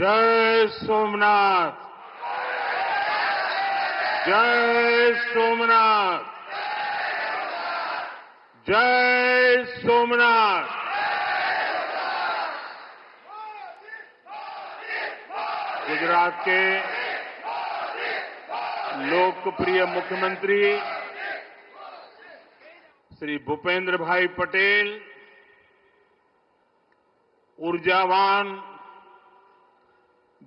जय सोमनाथ। जय सोमनाथ। जय सोमनाथ। गुजरात के लोकप्रिय मुख्यमंत्री श्री भूपेंद्र भाई पटेल, ऊर्जावान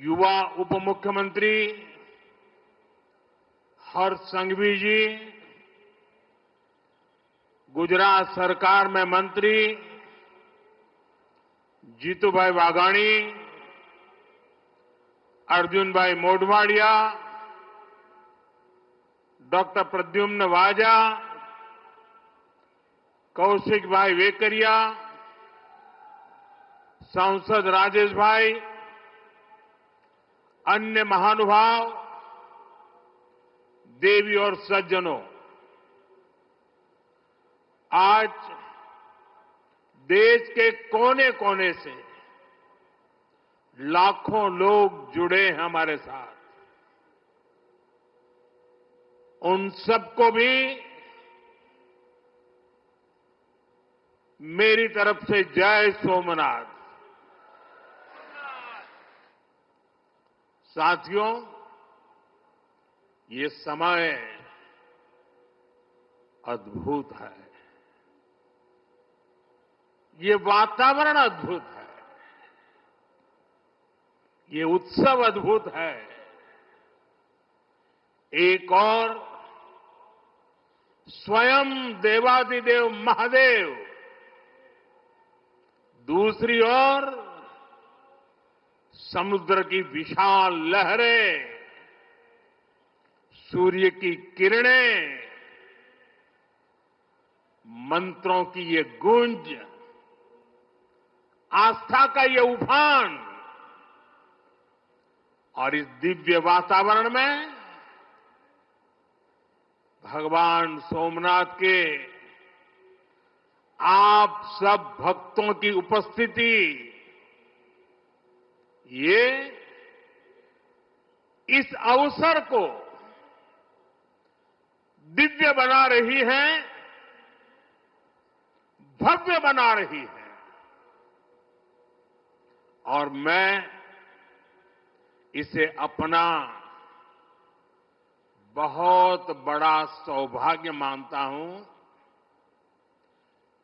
युवा उप मुख्यमंत्री हर्ष संघवी जी, गुजरात सरकार में मंत्री जीतूभाई वाघाणी, अर्जुन भाई मोढवाडिया, डॉक्टर प्रद्युम्न वाजा, कौशिक भाई वेकरिया, सांसद राजेश भाई, अन्य महानुभाव, देवी और सज्जनों, आज देश के कोने कोने से लाखों लोग जुड़े हैं हमारे साथ। उन सबको भी मेरी तरफ से जय सोमनाथ। साथियों, ये समय अद्भुत है, ये वातावरण अद्भुत है, ये उत्सव अद्भुत है। एक और स्वयं देवादिदेव महादेव, दूसरी ओर समुद्र की विशाल लहरें, सूर्य की किरणें, मंत्रों की ये गूंज, आस्था का ये उफान, और इस दिव्य वातावरण में भगवान सोमनाथ के आप सब भक्तों की उपस्थिति, ये इस अवसर को दिव्य बना रही है, भव्य बना रही है। और मैं इसे अपना बहुत बड़ा सौभाग्य मानता हूं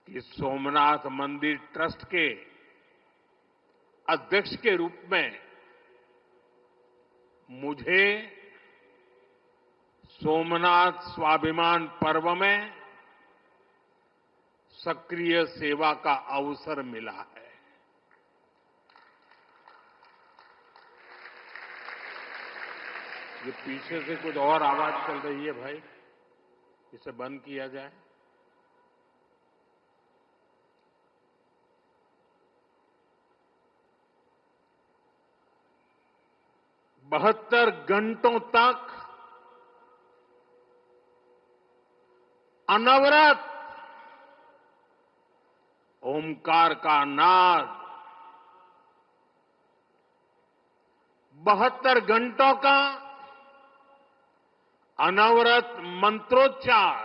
कि सोमनाथ मंदिर ट्रस्ट के अध्यक्ष के रूप में मुझे सोमनाथ स्वाभिमान पर्व में सक्रिय सेवा का अवसर मिला है। ये पीछे से कुछ और आवाज चल रही है भाई, इसे बंद किया जाए। बहत्तर घंटों तक अनवरत ओमकार का नाद, 72 घंटों का अनवरत मंत्रोच्चार।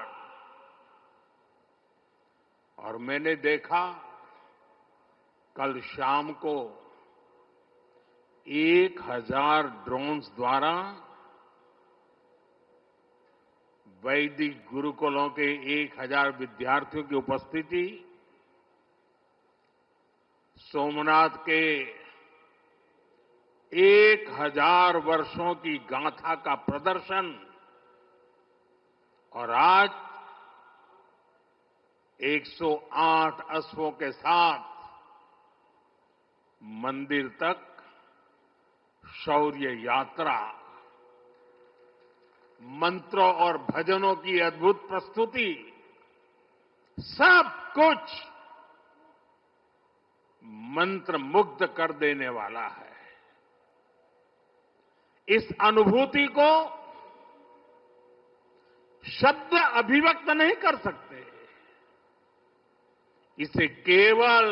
और मैंने देखा कल शाम को 1000 ड्रोन्स द्वारा वैदिक गुरुकुलों के 1000 विद्यार्थियों की उपस्थिति, सोमनाथ के 1000 वर्षों की गाथा का प्रदर्शन, और आज 108 अश्वों के साथ मंदिर तक शौर्य यात्रा, मंत्रों और भजनों की अद्भुत प्रस्तुति, सब कुछ मंत्र मुग्ध कर देने वाला है। इस अनुभूति को शब्द अभिव्यक्त नहीं कर सकते। इसे केवल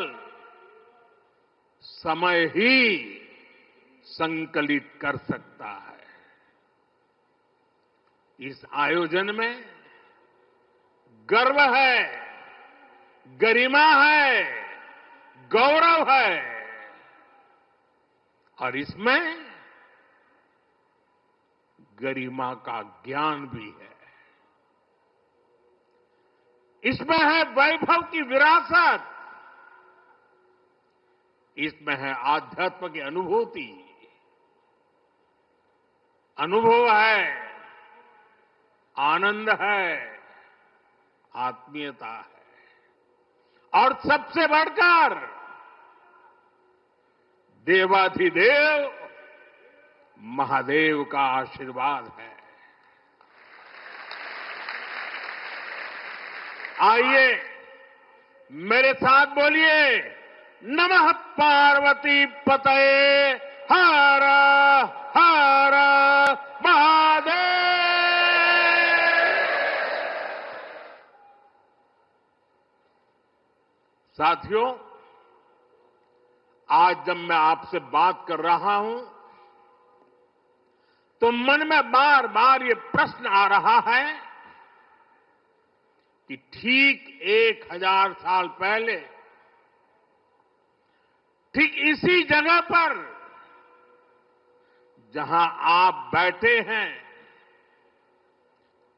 समय ही संकलित कर सकता है। इस आयोजन में गर्व है, गरिमा है, गौरव है और इसमें गरिमा का ज्ञान भी है। इसमें है वैभव की विरासत, इसमें है आध्यात्म की अनुभूति, अनुभव है, आनंद है, आत्मीयता है और सबसे बढ़कर देवाधिदेव महादेव का आशीर्वाद है। आइए मेरे साथ बोलिए, नमः पार्वती पतये हर हर महादेव। साथियों, आज जब मैं आपसे बात कर रहा हूं तो मन में बार बार ये प्रश्न आ रहा है कि ठीक 1000 साल पहले ठीक इसी जगह पर जहां आप बैठे हैं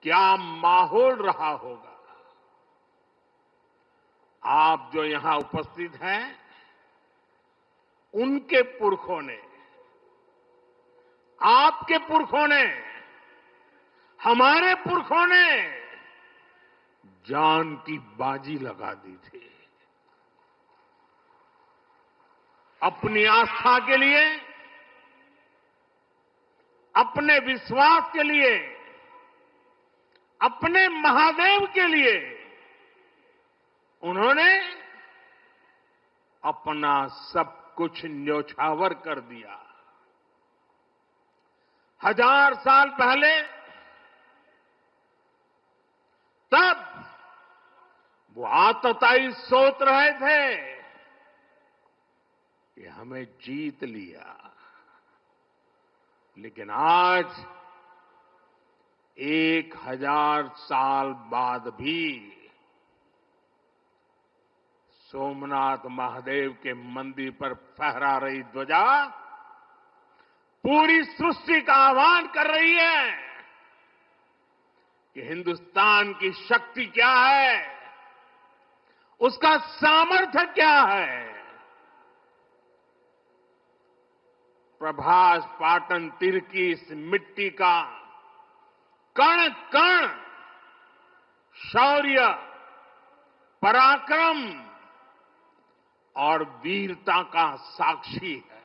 क्या माहौल रहा होगा। आप जो यहां उपस्थित हैं उनके पुरखों ने, आपके पुरखों ने, हमारे पुरखों ने जान की बाजी लगा दी थी अपनी आस्था के लिए, अपने विश्वास के लिए, अपने महादेव के लिए। उन्होंने अपना सब कुछ न्योछावर कर दिया। 1000 साल पहले तब वो आतताई सोच रहे थे कि हमें जीत लिया, लेकिन आज 1000 साल बाद भी सोमनाथ महादेव के मंदिर पर फहरा रही ध्वजा पूरी सृष्टि का आह्वान कर रही है कि हिंदुस्तान की शक्ति क्या है, उसका सामर्थ्य क्या है। प्रभास पाटन तीर की इस मिट्टी का कण कण शौर्य, पराक्रम और वीरता का साक्षी है।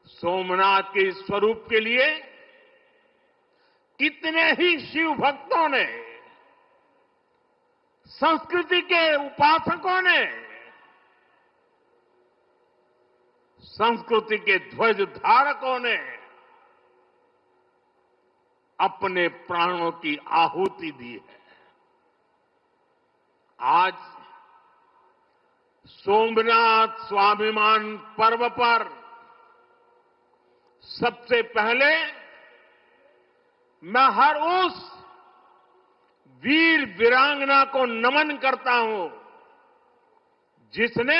सोमनाथ के इस स्वरूप के लिए कितने ही शिव भक्तों ने, संस्कृति के उपासकों ने, संस्कृति के ध्वज धारकों ने अपने प्राणों की आहुति दी है। आज सोमनाथ स्वाभिमान पर्व पर सबसे पहले मैं हर उस वीर वीरांगना को नमन करता हूं जिसने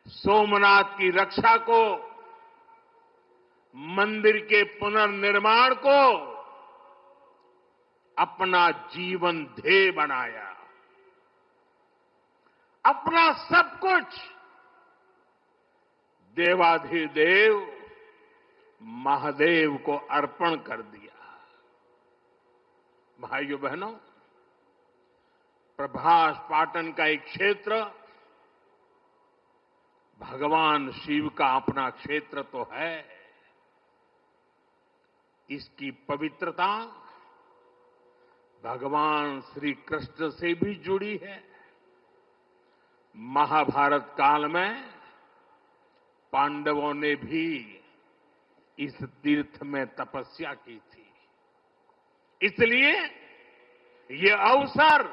सोमनाथ की रक्षा को, मंदिर के पुनर्निर्माण को अपना जीवन ध्येय बनाया, अपना सब कुछ देवाधिदेव महादेव को अर्पण कर दिया। भाइयों बहनों, प्रभास पाटन का एक क्षेत्र भगवान शिव का अपना क्षेत्र तो है। इसकी पवित्रता भगवान श्री कृष्ण से भी जुड़ी है। महाभारत काल में पांडवों ने भी इस तीर्थ में तपस्या की थी। इसलिए ये अवसर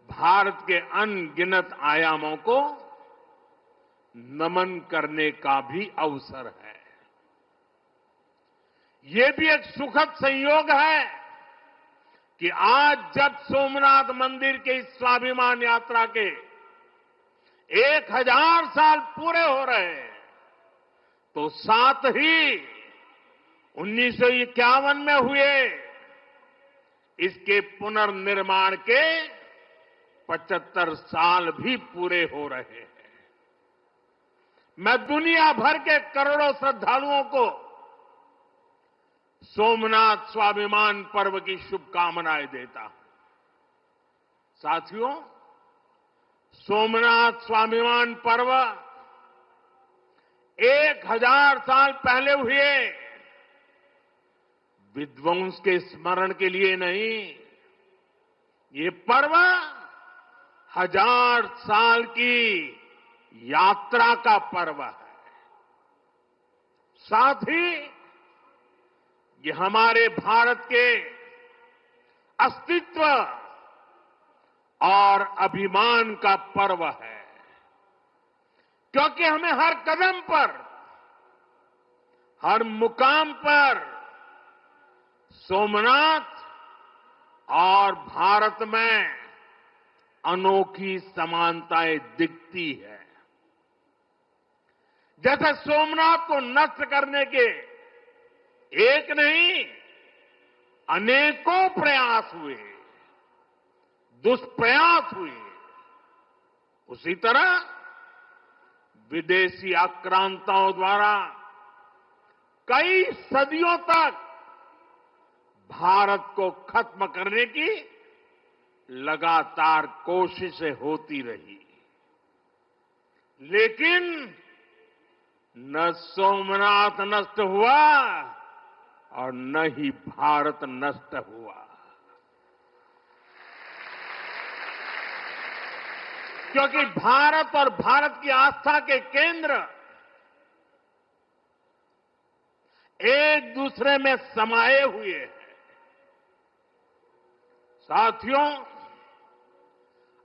भारत के अनगिनत आयामों को नमन करने का भी अवसर है। ये भी एक सुखद संयोग है कि आज जब सोमनाथ मंदिर के इस स्वाभिमान यात्रा के 1000 साल पूरे हो रहे हैं, तो साथ ही 1951 में हुए इसके पुनर्निर्माण के 75 साल भी पूरे हो रहे हैं। मैं दुनिया भर के करोड़ों श्रद्धालुओं को सोमनाथ स्वाभिमान पर्व की शुभकामनाएं देता हूं। साथियों, सोमनाथ स्वाभिमान पर्व 1000 साल पहले हुए विध्वंस के स्मरण के लिए नहीं, ये पर्व 1000 साल की यात्रा का पर्व है। साथ ही ये हमारे भारत के अस्तित्व और अभिमान का पर्व है, क्योंकि हमें हर कदम पर, हर मुकाम पर सोमनाथ और भारत में अनोखी समानताएं दिखती है। जैसे सोमनाथ को नष्ट करने के एक नहीं अनेकों प्रयास हुए, दुष्प्रयास हुए, उसी तरह विदेशी आक्रांताओं द्वारा कई सदियों तक भारत को खत्म करने की लगातार कोशिशें होती रही, लेकिन न सोमनाथ नष्ट हुआ और न ही भारत नष्ट हुआ, क्योंकि भारत और भारत की आस्था के केंद्र एक दूसरे में समाये हुए हैं। साथियों,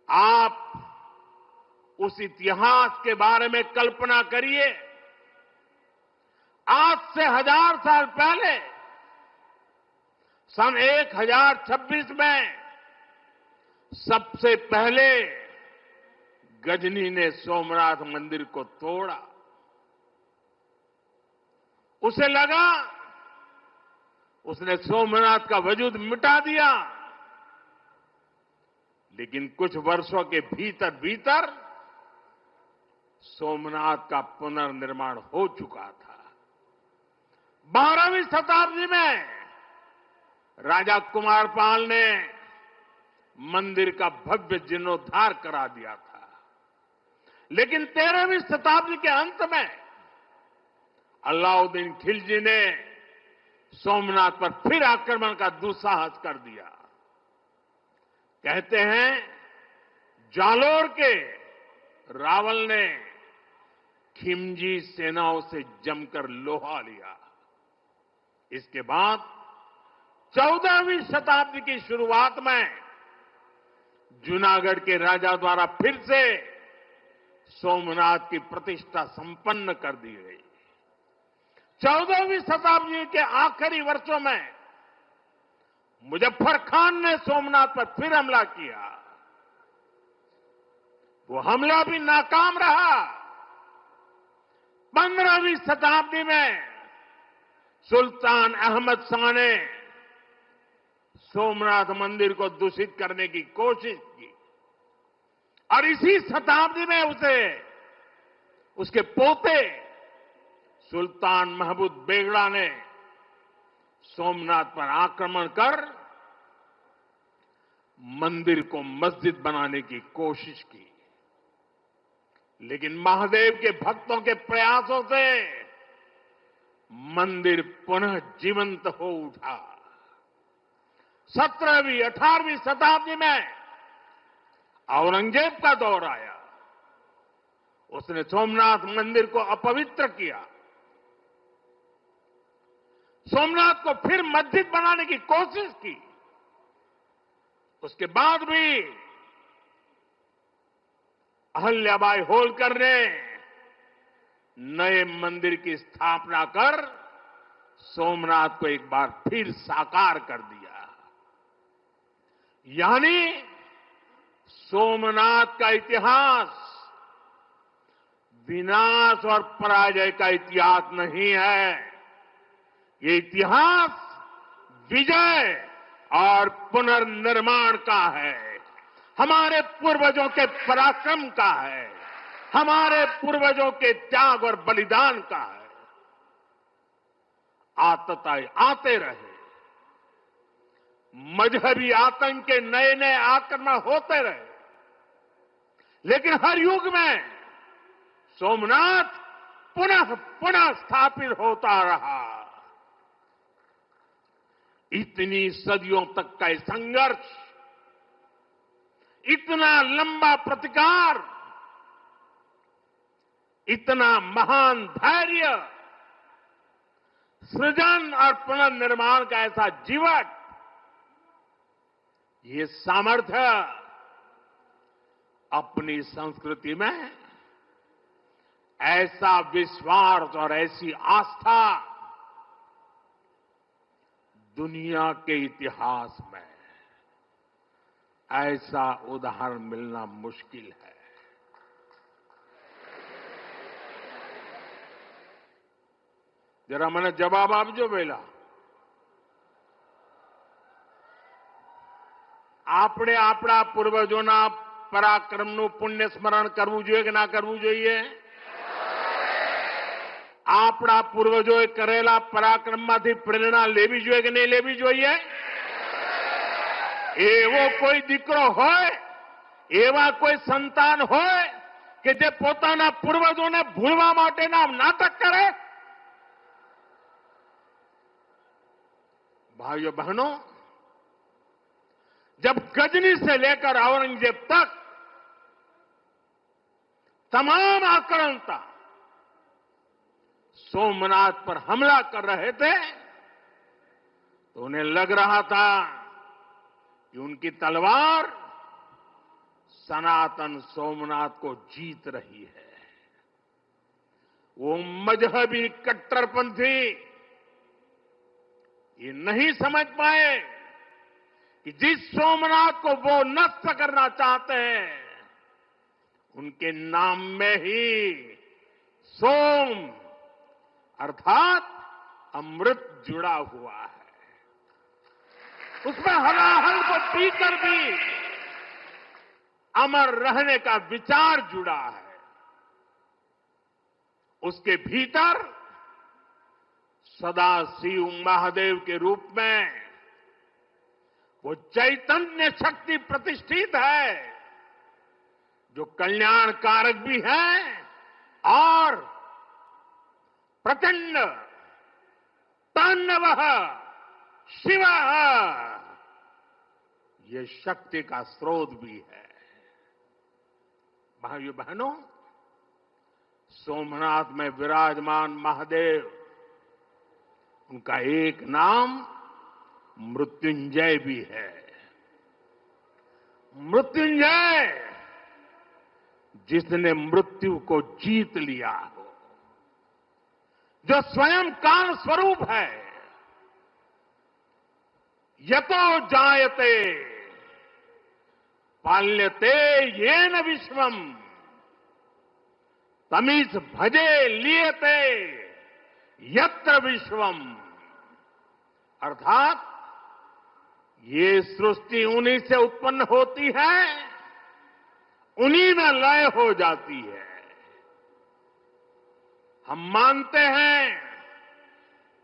आप उस इतिहास के बारे में कल्पना करिए। आज से 1000 साल पहले सन 1026 में सबसे पहले गजनी ने सोमनाथ मंदिर को तोड़ा। उसे लगा उसने सोमनाथ का वजूद मिटा दिया, लेकिन कुछ वर्षों के भीतर भीतर सोमनाथ का पुनर्निर्माण हो चुका था। 12वीं शताब्दी में राजा कुमारपाल ने मंदिर का भव्य जीर्णोद्धार करा दिया था, लेकिन 13वीं शताब्दी के अंत में अलाउद्दीन खिलजी ने सोमनाथ पर फिर आक्रमण का दुस्साहस कर दिया। कहते हैं जालोर के रावल ने खिमजी सेनाओं से जमकर लोहा लिया। इसके बाद 14वीं शताब्दी की शुरुआत में जूनागढ़ के राजा द्वारा फिर से सोमनाथ की प्रतिष्ठा संपन्न कर दी गई। 14वीं शताब्दी के आखिरी वर्षों में मुजफ्फर खान ने सोमनाथ पर फिर हमला किया। वो हमला भी नाकाम रहा। 15वीं शताब्दी में सुल्तान अहमद शाह ने सोमनाथ मंदिर को दूषित करने की कोशिश की और इसी शताब्दी में उसके पोते सुल्तान महमूद बेगड़ा ने सोमनाथ पर आक्रमण कर मंदिर को मस्जिद बनाने की कोशिश की, लेकिन महादेव के भक्तों के प्रयासों से मंदिर पुनः जीवंत हो उठा। 17वीं 18वीं शताब्दी में औरंगजेब का दौर आया। उसने सोमनाथ मंदिर को अपवित्र किया, सोमनाथ को फिर मस्जिद बनाने की कोशिश की। उसके बाद भी अहल्याबाई होलकर ने नए मंदिर की स्थापना कर सोमनाथ को एक बार फिर साकार कर दिया। यानी सोमनाथ का इतिहास विनाश और पराजय का इतिहास नहीं है। ये इतिहास विजय और पुनर्निर्माण का है, हमारे पूर्वजों के पराक्रम का है, हमारे पूर्वजों के त्याग और बलिदान का है। आतताई आते रहे, मजहबी आतंक के नए नए आक्रमण होते रहे, लेकिन हर युग में सोमनाथ पुनः पुनः स्थापित होता रहा। इतनी सदियों तक का संघर्ष, इतना लंबा प्रतिकार, इतना महान धैर्य, सृजन और पुनर्निर्माण का ऐसा जीवन, ये सामर्थ्य अपनी संस्कृति में ऐसा विश्वास और ऐसी आस्था दुनिया के इतिहास में ऐसा उदाहरण मिलना मुश्किल है। जरा મને જવાબ આપજો પહેલા। આપણે આપણા પૂર્વજોના પરાક્રમનું પુણ્ય સ્મરણ કરવું જોઈએ કે ના કરવું જોઈએ? આપણા પૂર્વજોએ કરેલા પરાક્રમમાંથી પ્રેરણા લેવી જોઈએ કે નહીં લેવી જોઈએ? એવો કોઈ દીકરો હોય, એવા કોઈ સંતાન હોય કે જે પોતાના પૂર્વજોને ભૂલવા માટેના નાટક કરે? भाइयों बहनों, जब गजनी से लेकर औरंगजेब तक तमाम आक्रांता सोमनाथ पर हमला कर रहे थे, तो उन्हें लग रहा था कि उनकी तलवार सनातन सोमनाथ को जीत रही है। वो मजहबी कट्टरपंथी ये नहीं समझ पाए कि जिस सोमनाथ को वो नष्ट करना चाहते हैं, उनके नाम में ही सोम अर्थात अमृत जुड़ा हुआ है। उसमें हलाहल को पीकर भी अमर रहने का विचार जुड़ा है। उसके भीतर सदा शिव महादेव के रूप में वो चैतन्य शक्ति प्रतिष्ठित है, जो कल्याण कारक भी है और प्रचंड तांडव शिव ये शक्ति का स्रोत भी है। भाइयों बहनों, सोमनाथ में विराजमान महादेव, उनका एक नाम मृत्युंजय भी है। मृत्युंजय, जिसने मृत्यु को जीत लिया हो, जो स्वयं काल स्वरूप है। यतो जायते पाल्यते येन विश्वम तमीस भजे लियते यत्र विश्वम। अर्थात ये सृष्टि उन्हीं से उत्पन्न होती है, उन्हीं में लय हो जाती है। हम मानते हैं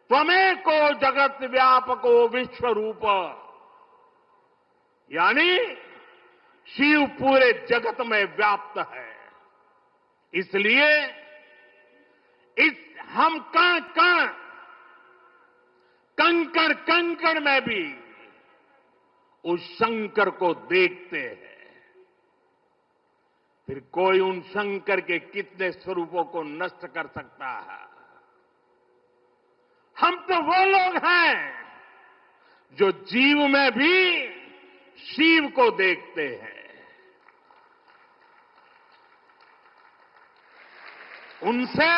त्वमेको जगत व्यापको विश्व रूप, यानी शिव पूरे जगत में व्याप्त है। इसलिए इस हम कण कण कंकड़ कंकड़ में भी उस शंकर को देखते हैं। फिर कोई उन शंकर के कितने स्वरूपों को नष्ट कर सकता है? हम तो वो लोग हैं जो जीव में भी शिव को देखते हैं। उनसे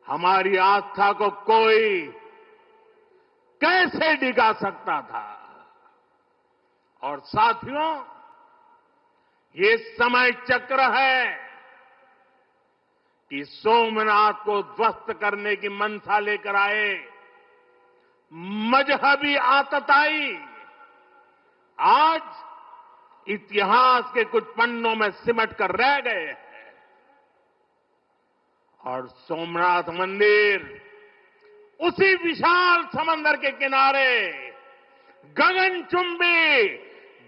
हमारी आस्था को कोई कैसे डिगा सकता था। और साथियों, ये समय चक्र है कि सोमनाथ को ध्वस्त करने की मंशा लेकर आए मजहबी आतताई आज इतिहास के कुछ पन्नों में सिमट कर रह गए हैं। और सोमनाथ मंदिर उसी विशाल समंदर के किनारे गगनचुंबी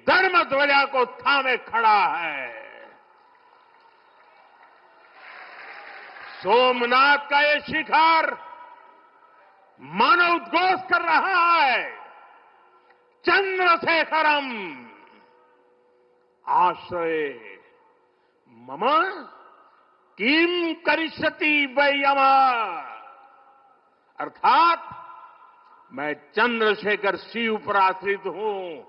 धर्म ध्वजा को थामे खड़ा है। सोमनाथ का ये शिखर मानो उद्घोष कर रहा है, चंद्रशेखरम आश्रय मम किम करिष्यति वै यमः। अर्थात मैं चंद्रशेखर शिव पर आश्रित हूं,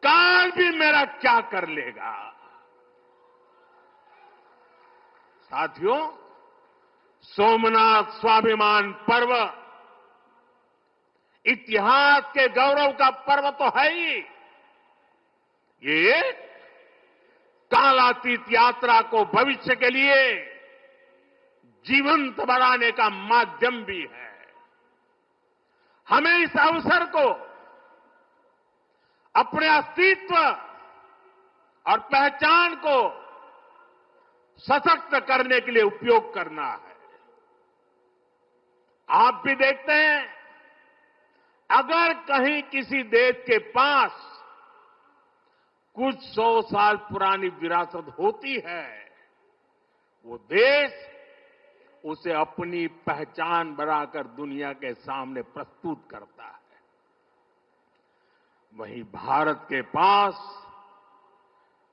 काल भी मेरा क्या कर लेगा। साथियों, सोमनाथ स्वाभिमान पर्व इतिहास के गौरव का पर्व तो है ही, ये कालातीत यात्रा को भविष्य के लिए जीवंत बनाने का माध्यम भी है। हमें इस अवसर को अपने अस्तित्व और पहचान को सशक्त करने के लिए उपयोग करना है। आप भी देखते हैं, अगर कहीं किसी देश के पास कुछ 100 साल पुरानी विरासत होती है, वो देश उसे अपनी पहचान बनाकर दुनिया के सामने प्रस्तुत करता है। वहीं भारत के पास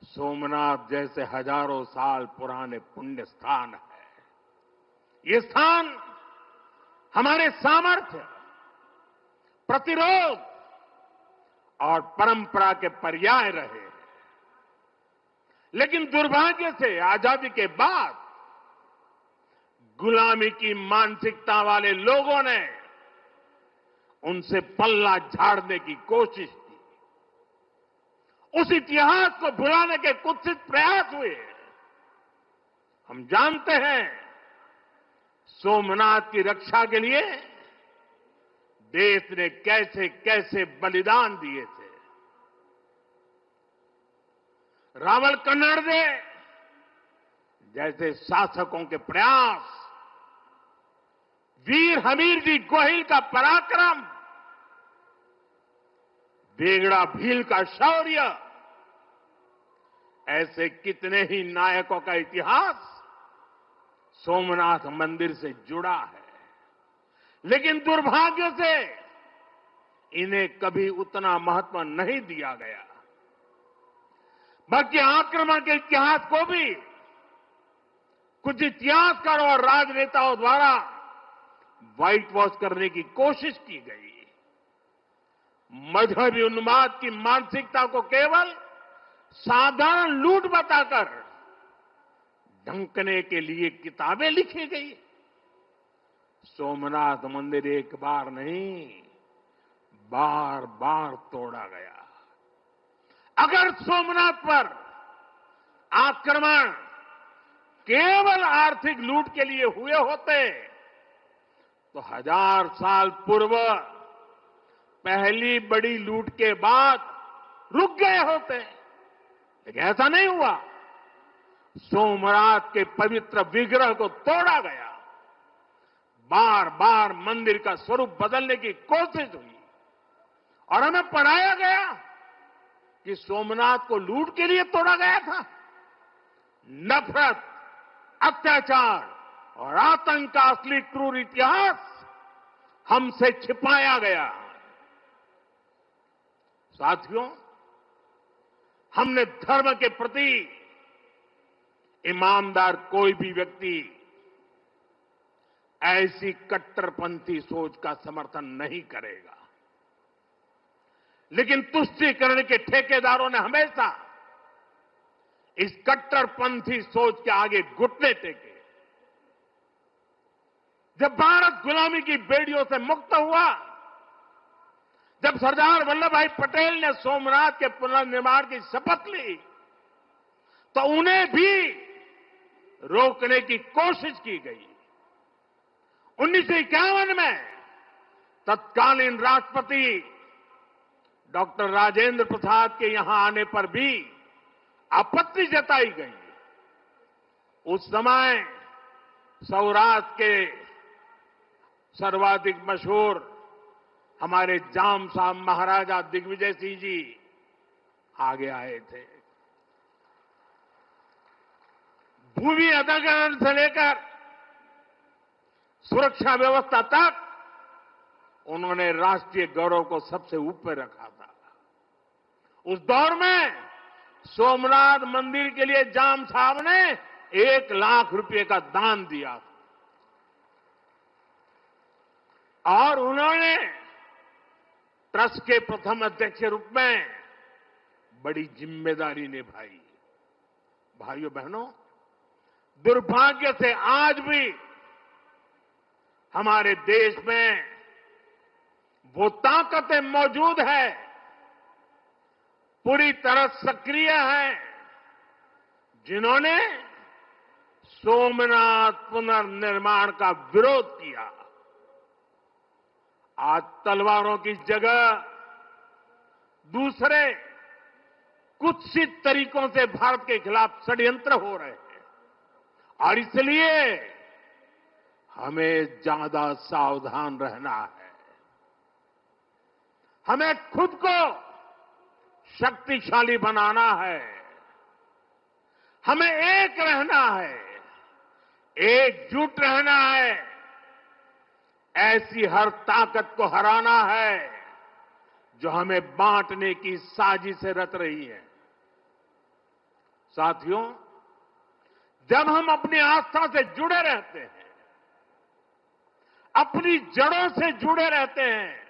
सोमनाथ जैसे हजारों साल पुराने पुण्य स्थान है। ये स्थान हमारे सामर्थ्य, प्रतिरोध और परंपरा के पर्याय रहे। लेकिन दुर्भाग्य से आजादी के बाद गुलामी की मानसिकता वाले लोगों ने उनसे पल्ला झाड़ने की कोशिश की। उस इतिहास को भुलाने के कुत्सित प्रयास हुए। हम जानते हैं, सोमनाथ की रक्षा के लिए देश ने कैसे कैसे बलिदान दिए थे। रावल कन्नड़े जैसे शासकों के प्रयास, वीर हमीर जी गोहिल का पराक्रम, बेगड़ा भील का शौर्य, ऐसे कितने ही नायकों का इतिहास सोमनाथ मंदिर से जुड़ा है। लेकिन दुर्भाग्य से इन्हें कभी उतना महत्व नहीं दिया गया। बल्कि आक्रमण के इतिहास को भी कुछ इतिहासकारों और राजनेताओं द्वारा व्हाइट वॉश करने की कोशिश की गई। मजहबी उन्माद की मानसिकता को केवल साधारण लूट बताकर ढंकने के लिए किताबें लिखी गई। सोमनाथ मंदिर एक बार नहीं, बार बार तोड़ा गया। अगर सोमनाथ पर आक्रमण केवल आर्थिक लूट के लिए हुए होते तो 1000 साल पूर्व पहली बड़ी लूट के बाद रुक गए होते। लेकिन ऐसा नहीं हुआ। सोमनाथ के पवित्र विग्रह को तोड़ा गया। बार बार मंदिर का स्वरूप बदलने की कोशिश हुई और हमें पढ़ाया गया कि सोमनाथ को लूट के लिए तोड़ा गया था। नफरत, अत्याचार और आतंक का असली क्रूर इतिहास हमसे छिपाया गया। साथियों, हमने धर्म के प्रति ईमानदार कोई भी व्यक्ति ऐसी कट्टरपंथी सोच का समर्थन नहीं करेगा। लेकिन तुष्टीकरण के ठेकेदारों ने हमेशा इस कट्टरपंथी सोच के आगे घुटने टेके। जब भारत गुलामी की बेड़ियों से मुक्त हुआ, जब सरदार वल्लभ भाई पटेल ने सोमनाथ के पुनर्निर्माण की शपथ ली, तो उन्हें भी रोकने की कोशिश की गई। 1951 में तत्कालीन राष्ट्रपति डॉक्टर राजेंद्र प्रसाद के यहां आने पर भी आपत्ति जताई गई। उस समय सौराष्ट्र के सर्वाधिक मशहूर हमारे जाम साहब महाराजा दिग्विजय सिंह जी आगे आए थे। भूमि अधिग्रहण से लेकर सुरक्षा व्यवस्था तक उन्होंने राष्ट्रीय गौरव को सबसे ऊपर रखा था। उस दौर में सोमनाथ मंदिर के लिए जाम साहब ने 1 लाख रुपए का दान दिया और उन्होंने ट्रस्ट के प्रथम अध्यक्ष के रूप में बड़ी जिम्मेदारी निभाई। भाइयों बहनों, दुर्भाग्य से आज भी हमारे देश में वो ताकतें मौजूद है, पूरी तरह सक्रिय है, जिन्होंने सोमनाथ पुनर्निर्माण का विरोध किया। आज तलवारों की जगह दूसरे कुत्सित तरीकों से भारत के खिलाफ षड्यंत्र हो रहे हैं और इसलिए हमें ज्यादा सावधान रहना है। हमें खुद को शक्तिशाली बनाना है, हमें एक रहना है, एकजुट रहना है, ऐसी हर ताकत को हराना है जो हमें बांटने की साजिशें रच रही है। साथियों, जब हम अपनी आस्था से जुड़े रहते हैं, अपनी जड़ों से जुड़े रहते हैं,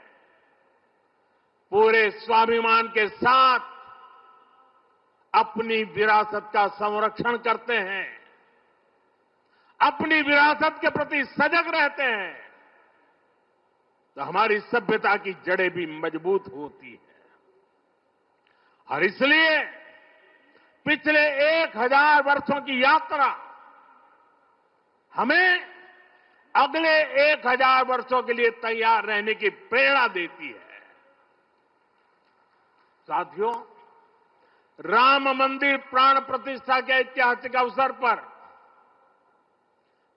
पूरे स्वाभिमान के साथ अपनी विरासत का संरक्षण करते हैं, अपनी विरासत के प्रति सजग रहते हैं, तो हमारी सभ्यता की जड़ें भी मजबूत होती हैं। और इसलिए पिछले 1000 वर्षों की यात्रा हमें अगले 1000 वर्षों के लिए तैयार रहने की प्रेरणा देती है। साथियों, राम मंदिर प्राण प्रतिष्ठा के ऐतिहासिक अवसर पर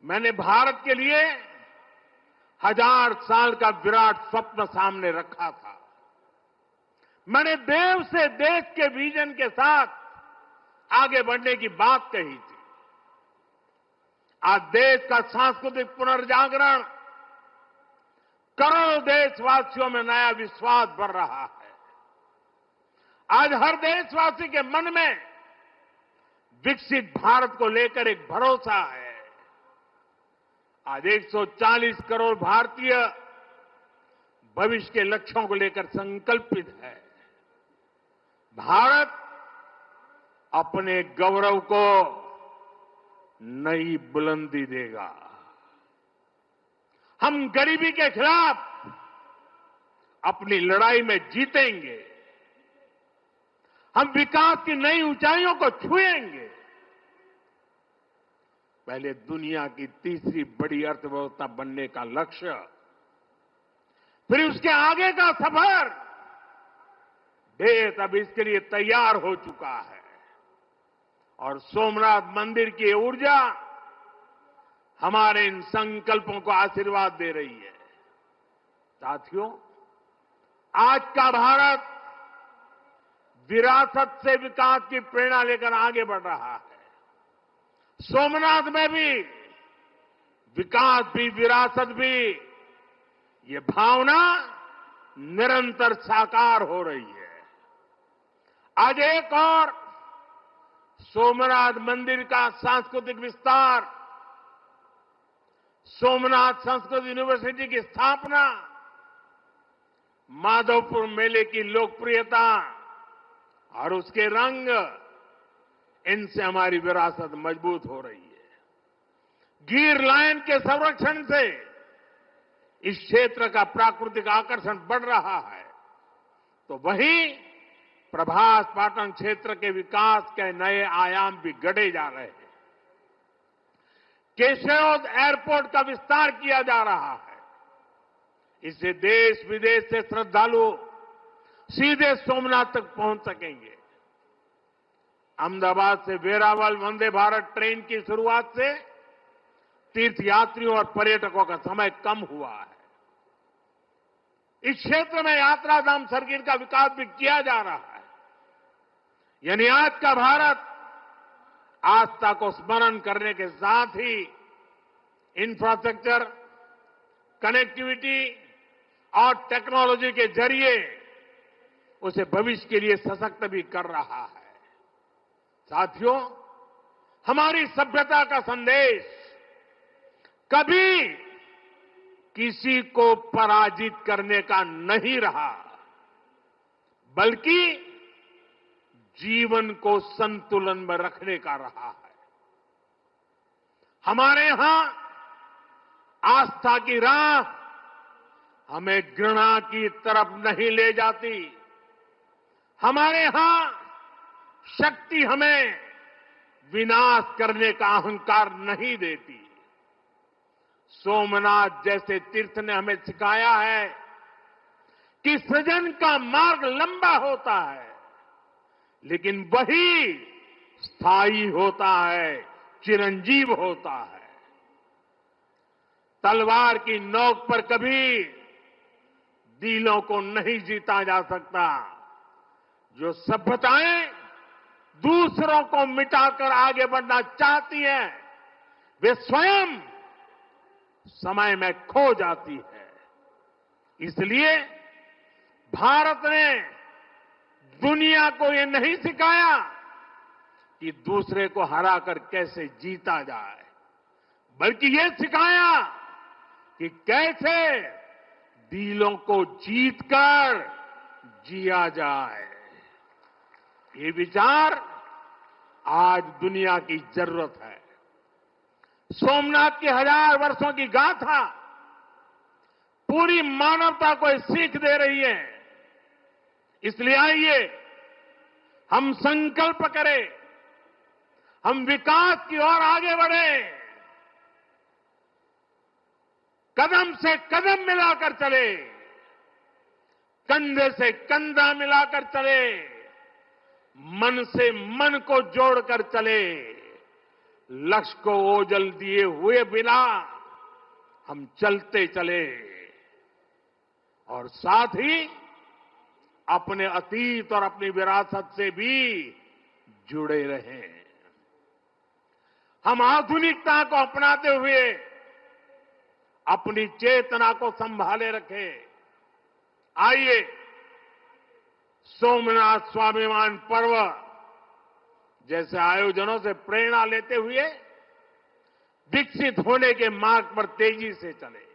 मैंने भारत के लिए 1000 साल का विराट स्वप्न सामने रखा था। मैंने देव से देश के विजन के साथ आगे बढ़ने की बात कही थी। आज देश का सांस्कृतिक पुनर्जागरण करोड़ों देशवासियों में नया विश्वास भर रहा है। आज हर देशवासी के मन में विकसित भारत को लेकर एक भरोसा है। आज 140 करोड़ भारतीय भविष्य के लक्ष्यों को लेकर संकल्पित है। भारत अपने गौरव को नई बुलंदी देगा। हम गरीबी के खिलाफ अपनी लड़ाई में जीतेंगे। हम विकास की नई ऊंचाइयों को छुएंगे। पहले दुनिया की तीसरी बड़ी अर्थव्यवस्था बनने का लक्ष्य, फिर उसके आगे का सफर, देश अब इसके लिए तैयार हो चुका है और सोमनाथ मंदिर की ऊर्जा हमारे इन संकल्पों को आशीर्वाद दे रही है। साथियों, आज का भारत विरासत से विकास की प्रेरणा लेकर आगे बढ़ रहा है। सोमनाथ में भी विकास भी विरासत भी, ये भावना निरंतर साकार हो रही है। आज एक और सोमनाथ मंदिर का सांस्कृतिक विस्तार, सोमनाथ संस्कृत यूनिवर्सिटी की स्थापना, माधवपुर मेले की लोकप्रियता और उसके रंग, इनसे हमारी विरासत मजबूत हो रही है। गिर लायन के संरक्षण से इस क्षेत्र का प्राकृतिक आकर्षण बढ़ रहा है, तो वहीं प्रभास पाटन क्षेत्र के विकास के नए आयाम भी गढ़े जा रहे हैं। केशोद एयरपोर्ट का विस्तार किया जा रहा है। इससे देश विदेश से श्रद्धालु सीधे सोमनाथ तक पहुंच सकेंगे। अहमदाबाद से वेरावल वंदे भारत ट्रेन की शुरुआत से तीर्थयात्रियों और पर्यटकों का समय कम हुआ है। इस क्षेत्र में यात्रा धाम सर्किट का विकास भी किया जा रहा है। यानी आज का भारत आस्था को स्मरण करने के साथ ही इंफ्रास्ट्रक्चर, कनेक्टिविटी और टेक्नोलॉजी के जरिए उसे भविष्य के लिए सशक्त भी कर रहा है। साथियों, हमारी सभ्यता का संदेश कभी किसी को पराजित करने का नहीं रहा, बल्कि जीवन को संतुलन में रखने का रहा है। हमारे यहां आस्था की राह हमें घृणा की तरफ नहीं ले जाती। हमारे यहां शक्ति हमें विनाश करने का अहंकार नहीं देती। सोमनाथ जैसे तीर्थ ने हमें सिखाया है कि सृजन का मार्ग लंबा होता है, लेकिन वही स्थायी होता है, चिरंजीव होता है। तलवार की नोक पर कभी दिलों को नहीं जीता जा सकता। जो सभ्यताएं दूसरों को मिटाकर आगे बढ़ना चाहती हैं, वे स्वयं समय में खो जाती है। इसलिए भारत ने दुनिया को ये नहीं सिखाया कि दूसरे को हराकर कैसे जीता जाए, बल्कि ये सिखाया कि कैसे दिलों को जीतकर जिया जाए। ये विचार आज दुनिया की जरूरत है। सोमनाथ की 1000 वर्षों की गाथा पूरी मानवता को सीख दे रही है। इसलिए आइए हम संकल्प करें, हम विकास की ओर आगे बढ़ें, कदम से कदम मिलाकर चले, कंधे से कंधा मिलाकर चले, मन से मन को जोड़कर चले। लक्ष्य को ओझल दिए हुए बिना हम चलते चले और साथ ही अपने अतीत और अपनी विरासत से भी जुड़े रहें। हम आधुनिकता को अपनाते हुए अपनी चेतना को संभाले रखें। आइए सोमनाथ स्वाभिमान पर्व जैसे आयोजनों से प्रेरणा लेते हुए विकसित होने के मार्ग पर तेजी से चले।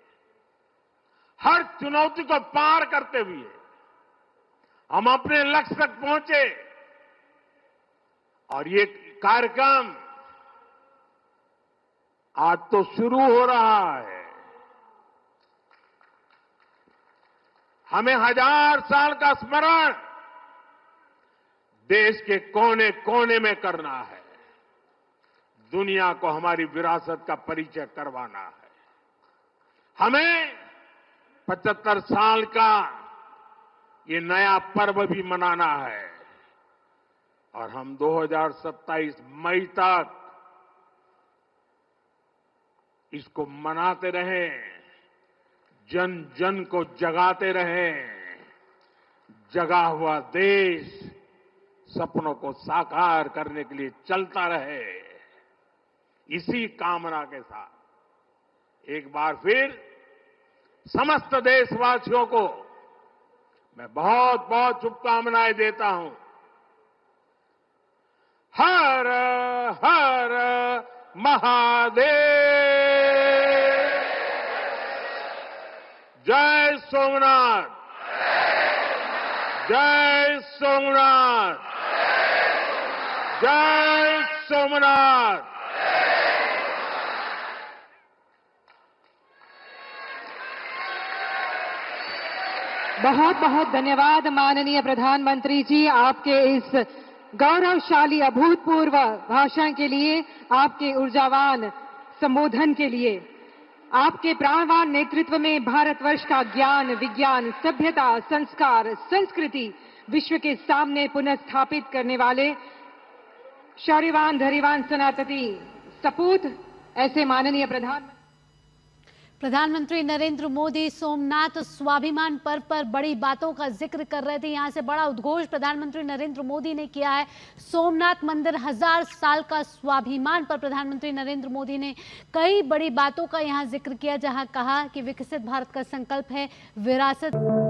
हर चुनौती को पार करते हुए हम अपने लक्ष्य तक पहुंचे। और ये कार्यक्रम आज तो शुरू हो रहा है। हमें 1000 साल का स्मरण देश के कोने कोने में करना है। दुनिया को हमारी विरासत का परिचय करवाना है। हमें 75 साल का ये नया पर्व भी मनाना है और हम 2027 मई तक इसको मनाते रहें, जन जन को जगाते रहें। जगा हुआ देश सपनों को साकार करने के लिए चलता रहे। इसी कामना के साथ एक बार फिर समस्त देशवासियों को मैं बहुत बहुत शुभकामनाएं देता हूं। हर हर महादेव। जय सोमनाथ, जय सोमनाथ, जय सोमनाथ। बहुत बहुत धन्यवाद माननीय प्रधानमंत्री जी, आपके इस गौरवशाली अभूतपूर्व भाषण के लिए, आपके ऊर्जावान संबोधन के लिए। आपके प्राणवान नेतृत्व में भारतवर्ष का ज्ञान, विज्ञान, सभ्यता, संस्कार, संस्कृति विश्व के सामने पुनः स्थापित करने वाले शौर्यवान, धैर्यवान, सनातनी सपूत ऐसे माननीय प्रधानमंत्री नरेंद्र मोदी सोमनाथ स्वाभिमान पर्व पर बड़ी बातों का जिक्र कर रहे थे। यहां से बड़ा उद्घोष प्रधानमंत्री नरेंद्र मोदी ने किया है। सोमनाथ मंदिर 1000 साल का स्वाभिमान पर प्रधानमंत्री नरेंद्र मोदी ने कई बड़ी बातों का यहां जिक्र किया, जहां कहा कि विकसित भारत का संकल्प है, विरासत